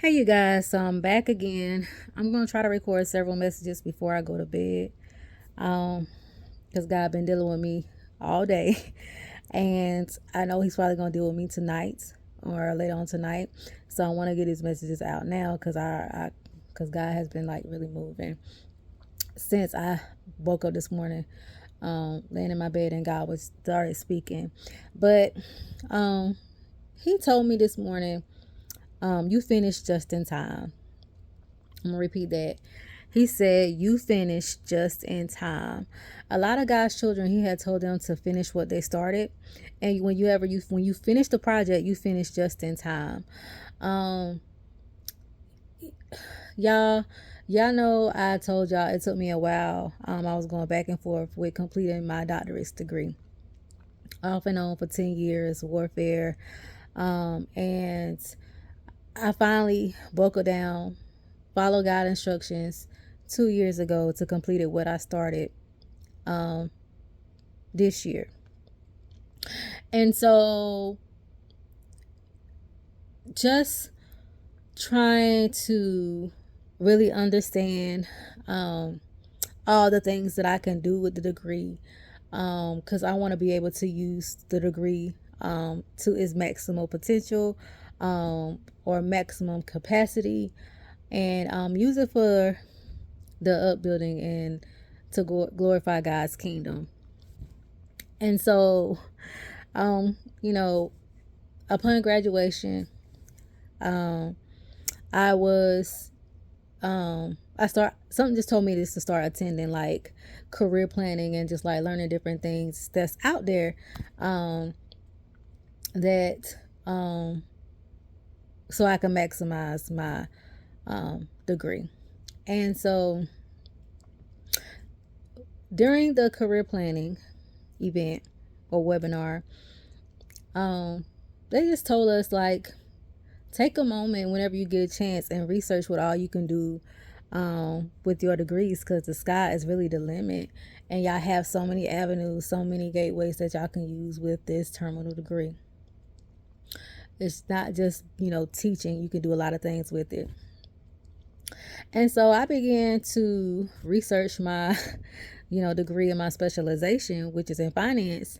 Hey you guys, so I'm back again. I'm gonna try to record several messages before I go to bed. Um, because God been dealing with me all day. And I know he's probably gonna deal with me tonight or later on tonight. So I wanna get these messages out now because because God has been like really moving since I woke up this morning, laying in my bed and God was started speaking. But um he told me this morning, you finished just in time. I'm gonna repeat that. He said, "You finished just in time." A lot of God's children, He had told them to finish what they started, and when you finish the project, you finish just in time. Um, y'all, y'all know I told y'all it took me a while. I was going back and forth with completing my doctorate degree, off and on for 10 years, warfare, and I finally buckled down, followed God instructions 2 years ago to complete it what I started um, this year. And so just trying to really understand all the things that I can do with the degree, because I want to be able to use the degree to its maximal potential, or maximum capacity, and use it for the upbuilding and to glorify God's kingdom. And so, um, you know, upon graduation, um, I was, something just told me this to start attending like career planning and just like learning different things that's out there, that, so I can maximize my, degree. And so during the career planning event or webinar, they just told us like, take a moment whenever you get a chance and research what all you can do with your degrees, because the sky is really the limit, and y'all have so many avenues, so many gateways that y'all can use with this terminal degree. It's not just teaching. You can do a lot of things with it. And so I began to research my degree and my specialization, which is in finance.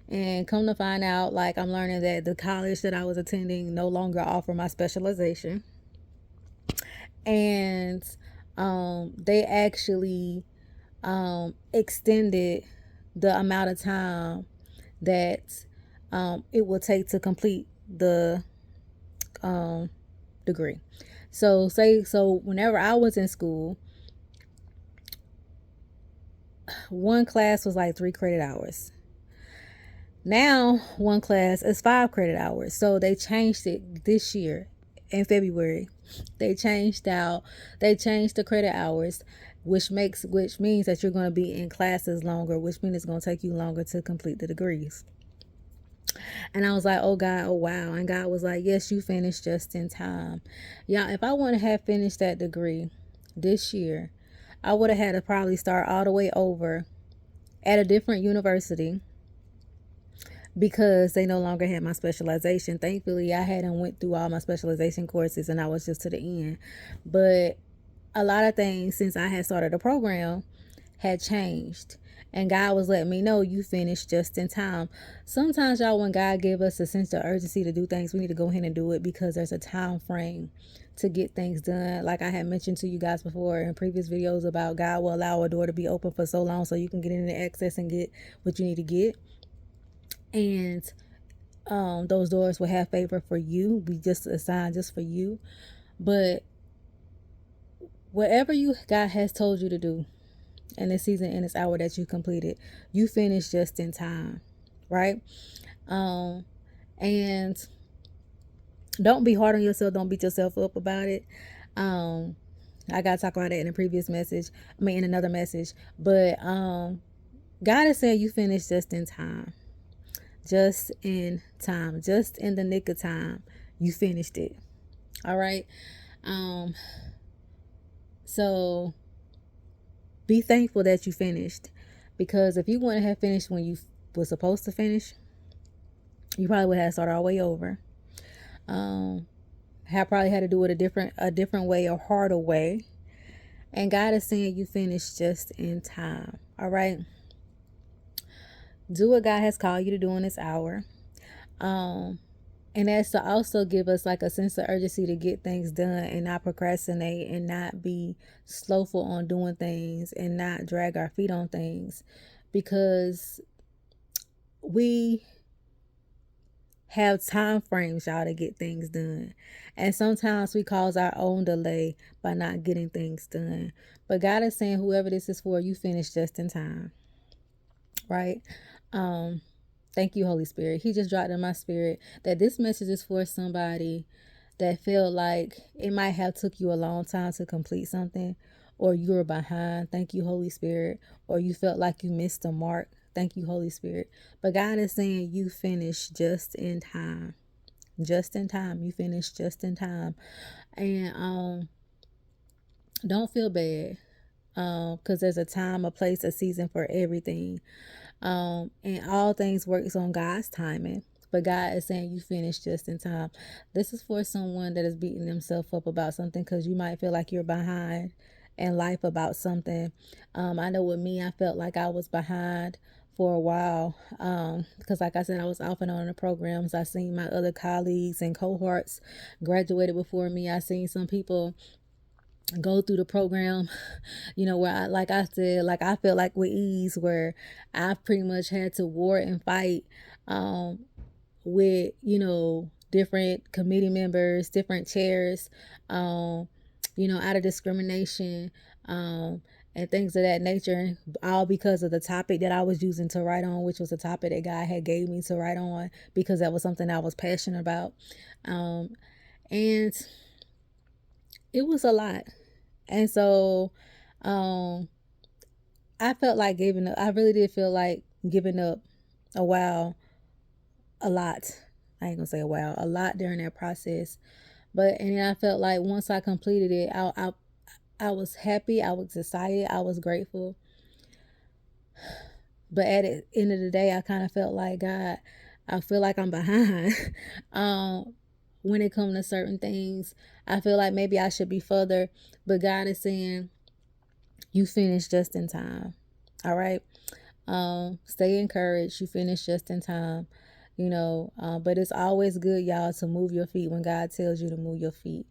And come to find out, like, I'm learning that the college that I was attending no longer offer my specialization. And they actually extended the amount of time that it will take to complete the degree. So whenever I was in school, one class was like 3 credit hours. Now one class is 5 credit hours. So they changed it this year in February. They changed the credit hours, which means that you're going to be in classes longer, which means it's going to take you longer to complete the degrees. And I was like, oh God, oh wow. And God was like, yes, you finished just in time. Y'all, if I wouldn't have finished that degree this year, I would have had to probably start all the way over at a different university, because they no longer had my specialization. Thankfully, I hadn't went through all my specialization courses and I was just to the end. But a lot of things since I had started the program had changed. And God was letting me know, you finished just in time. Sometimes, y'all, when God give us a sense of urgency to do things, we need to go ahead and do it, because there's a time frame to get things done. Like I had mentioned to you guys before in previous videos about God will allow a door to be open for so long so you can get into access and get what you need to get. And those doors will have favor for you, be just assigned just for you. But whatever God has told you to do in this season, in this hour that you completed, you finished just in time, right? And don't be hard on yourself. Don't beat yourself up about it. I got to talk about that in a previous message. In another message. But God has said you finished just in time. Just in time. Just in the nick of time. You finished it. All right. So be thankful that you finished, because if you wouldn't have finished when you were supposed to finish, you probably would have started all the way over. have probably had to do it a different way, a harder way. And God is saying you finished just in time. All right. Do what God has called you to do in this hour. And that's to also give us like a sense of urgency to get things done and not procrastinate and not be slowful on doing things and not drag our feet on things, because we have time frames, y'all, to get things done. And sometimes we cause our own delay by not getting things done. But God is saying, whoever this is for, you finish just in time. Right? Thank you, Holy Spirit. He just dropped in my spirit that this message is for somebody that feel like it might have took you a long time to complete something, or you were behind. Thank you, Holy Spirit. Or you felt like you missed the mark. Thank you, Holy Spirit. But God is saying you finished just in time. Just in time. You finished just in time. And don't feel bad. Because there's a time, a place, a season for everything. And all things works on God's timing. But God is saying you finished just in time. This is for someone that is beating themselves up about something, because you might feel like you're behind in life about something. I know with me, I felt like I was behind for a while, because like I said, I was off and on in the programs. I seen my other colleagues and cohorts graduated before me. I seen some people go through the program, where like I said, like I felt like with ease, where I pretty much had to war and fight with, different committee members, different chairs, out of discrimination, and things of that nature, all because of the topic that I was using to write on, which was a topic that God had gave me to write on, because that was something I was passionate about. And it was a lot. And so I felt like giving up. I really did feel like giving up a while, a lot. I ain't gonna say a lot during that process. And then I felt like once I completed it, I was happy, I was excited, I was grateful. But at the end of the day, I kind of felt like, God, I feel like I'm behind. When it comes to certain things, I feel like maybe I should be further. But God is saying, you finished just in time. All right. Stay encouraged. You finished just in time. But it's always good, y'all, to move your feet when God tells you to move your feet.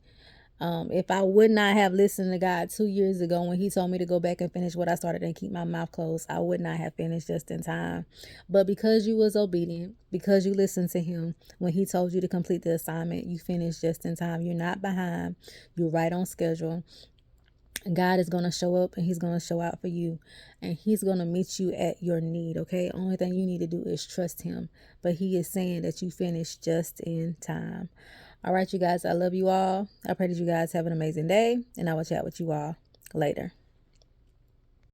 If I would not have listened to God 2 years ago when he told me to go back and finish what I started and keep my mouth closed, I would not have finished just in time. But because you was obedient, because you listened to him when he told you to complete the assignment, you finished just in time. You're not behind. You're right on schedule. God is going to show up and he's going to show out for you, and he's going to meet you at your need. Okay. Only thing you need to do is trust him, but he is saying that you finished just in time. All right, you guys, I love you all. I pray that you guys have an amazing day, and I will chat with you all later.